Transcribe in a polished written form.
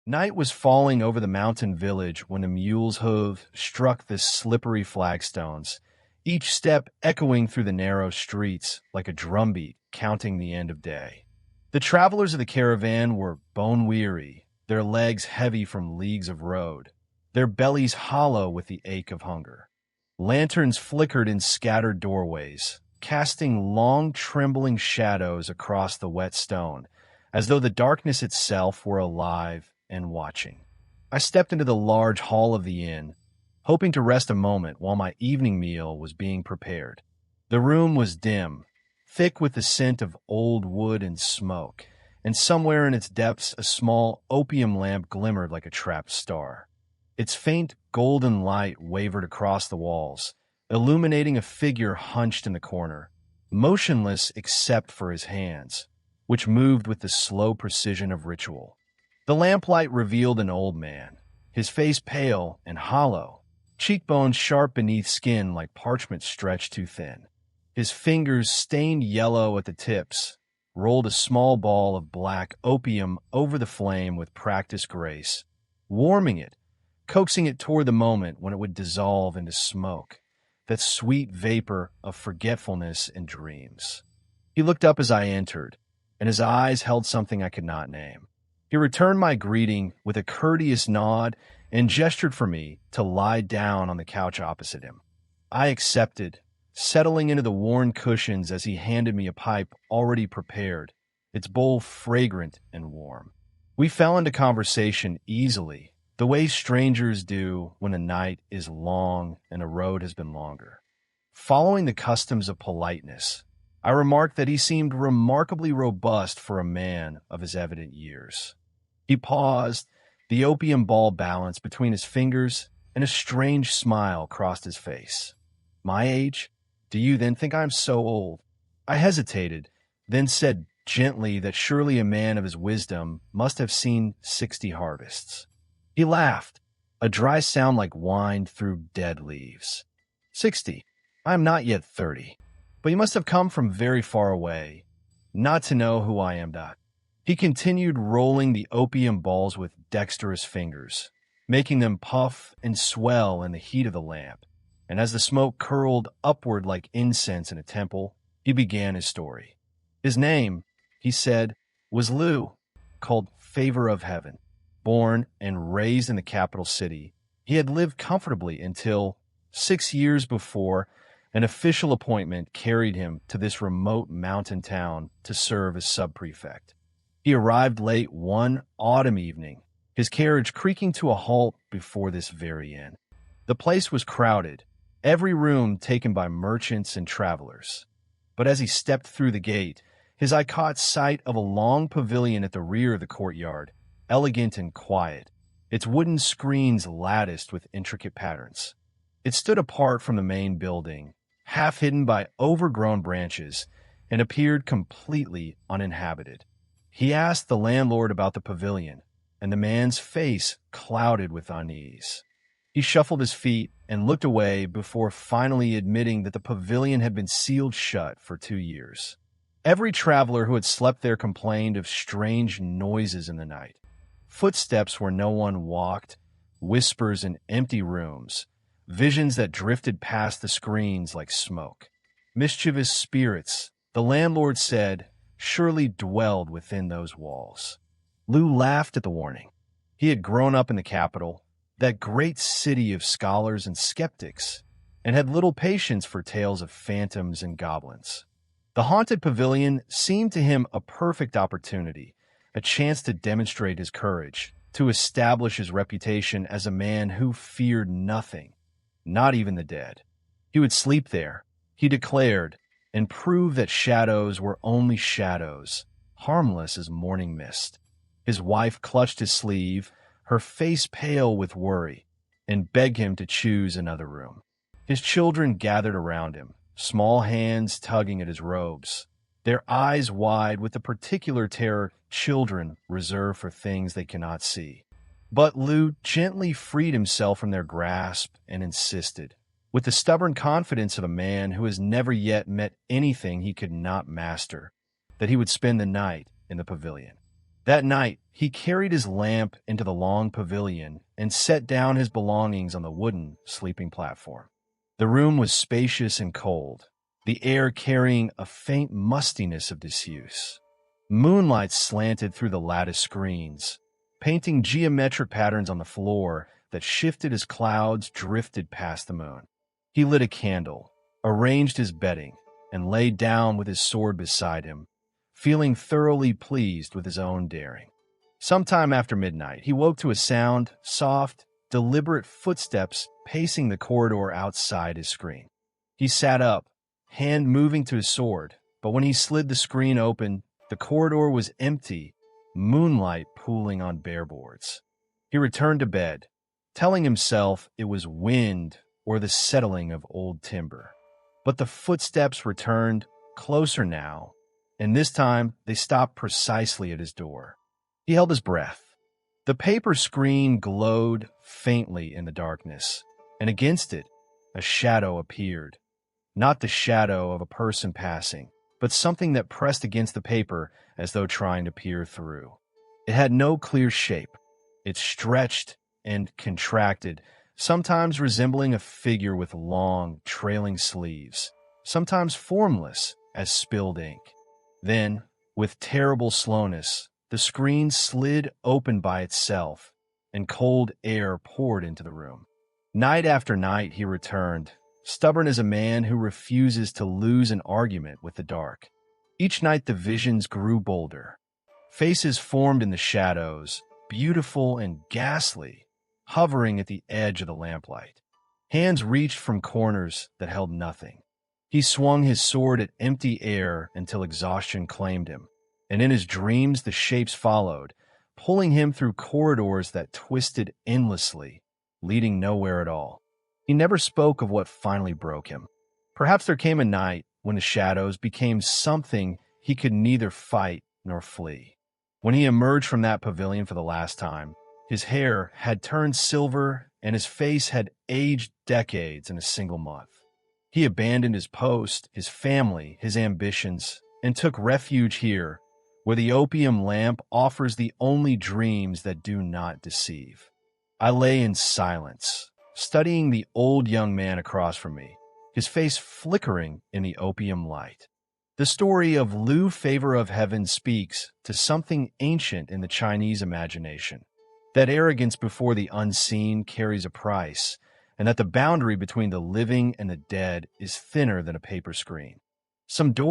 Night was falling over the mountain village when a mule's hoof struck the slippery flagstones, each step echoing through the narrow streets like a drumbeat counting the end of day. The travelers of the caravan were bone-weary, their legs heavy from leagues of road, their bellies hollow with the ache of hunger. Lanterns flickered in scattered doorways, casting long, trembling shadows across the wet stone, as though the darkness itself were alive and watching. I stepped into the large hall of the inn, hoping to rest a moment while my evening meal was being prepared. The room was dim, thick with the scent of old wood and smoke, and somewhere in its depths a small opium lamp glimmered like a trapped star. Its faint golden light wavered across the walls, illuminating a figure hunched in the corner, motionless except for his hands, which moved with the slow precision of ritual. The lamplight revealed an old man, his face pale and hollow, cheekbones sharp beneath skin like parchment stretched too thin. His fingers, stained yellow at the tips, rolled a small ball of black opium over the flame with practiced grace, warming it, coaxing it toward the moment when it would dissolve into smoke, that sweet vapor of forgetfulness and dreams. He looked up as I entered, and his eyes held something I could not name. He returned my greeting with a courteous nod and gestured for me to lie down on the couch opposite him. I accepted, settling into the worn cushions as he handed me a pipe already prepared, its bowl fragrant and warm. We fell into conversation easily, the way strangers do when a night is long and a road has been longer. Following the customs of politeness, I remarked that he seemed remarkably robust for a man of his evident years. He paused, the opium ball balanced between his fingers, and a strange smile crossed his face. My age? Do you then think I am so old? I hesitated, then said gently that surely a man of his wisdom must have seen 60 harvests. He laughed, a dry sound like wine through dead leaves. 60. I am not yet 30. But you must have come from very far away, not to know who I am not. He continued rolling the opium balls with dexterous fingers, making them puff and swell in the heat of the lamp, and as the smoke curled upward like incense in a temple, he began his story. His name, he said, was Lu, called Favor of Heaven. Born and raised in the capital city, he had lived comfortably until, 6 years before, an official appointment carried him to this remote mountain town to serve as sub-prefect. He arrived late one autumn evening, his carriage creaking to a halt before this very inn. The place was crowded, every room taken by merchants and travelers. But as he stepped through the gate, his eye caught sight of a long pavilion at the rear of the courtyard, elegant and quiet, its wooden screens latticed with intricate patterns. It stood apart from the main building, half hidden by overgrown branches, and appeared completely uninhabited. He asked the landlord about the pavilion, and the man's face clouded with unease. He shuffled his feet and looked away before finally admitting that the pavilion had been sealed shut for 2 years. Every traveler who had slept there complained of strange noises in the night. Footsteps where no one walked, whispers in empty rooms, visions that drifted past the screens like smoke. Mischievous spirits, the landlord said, surely dwelled within those walls. Lu laughed at the warning. He had grown up in the capital, that great city of scholars and skeptics, and had little patience for tales of phantoms and goblins. The haunted pavilion seemed to him a perfect opportunity, a chance to demonstrate his courage, to establish his reputation as a man who feared nothing, not even the dead. He would sleep there, he declared, and prove that shadows were only shadows, harmless as morning mist. His wife clutched his sleeve, her face pale with worry, and begged him to choose another room. His children gathered around him, small hands tugging at his robes, their eyes wide with the particular terror children reserve for things they cannot see. But Lu gently freed himself from their grasp and insisted, with the stubborn confidence of a man who has never yet met anything he could not master, that he would spend the night in the pavilion. That night, he carried his lamp into the long pavilion and set down his belongings on the wooden sleeping platform. The room was spacious and cold, the air carrying a faint mustiness of disuse. Moonlight slanted through the lattice screens, painting geometric patterns on the floor that shifted as clouds drifted past the moon. He lit a candle, arranged his bedding, and lay down with his sword beside him, feeling thoroughly pleased with his own daring. Sometime after midnight, he woke to a sound, soft, deliberate footsteps pacing the corridor outside his screen. He sat up, hand moving to his sword, but when he slid the screen open, the corridor was empty, moonlight pooling on bare boards. He returned to bed, telling himself it was wind or the settling of old timber. But the footsteps returned, closer now, and this time they stopped precisely at his door. He held his breath. The paper screen glowed faintly in the darkness, and against it, a shadow appeared. Not the shadow of a person passing, but something that pressed against the paper as though trying to peer through. It had no clear shape. It stretched and contracted, sometimes resembling a figure with long, trailing sleeves, sometimes formless as spilled ink. Then, with terrible slowness, the screen slid open by itself, and cold air poured into the room. Night after night he returned, stubborn as a man who refuses to lose an argument with the dark. Each night the visions grew bolder. Faces formed in the shadows, beautiful and ghastly, hovering at the edge of the lamplight. Hands reached from corners that held nothing. He swung his sword at empty air until exhaustion claimed him, and in his dreams the shapes followed, pulling him through corridors that twisted endlessly, leading nowhere at all. He never spoke of what finally broke him. Perhaps there came a night when the shadows became something he could neither fight nor flee. When he emerged from that pavilion for the last time, his hair had turned silver and his face had aged decades in a single month. He abandoned his post, his family, his ambitions, and took refuge here, where the opium lamp offers the only dreams that do not deceive. I lay in silence, studying the old young man across from me, his face flickering in the opium light. The story of Lu Favor of Heaven speaks to something ancient in the Chinese imagination, that arrogance before the unseen carries a price, and that the boundary between the living and the dead is thinner than a paper screen. Some doors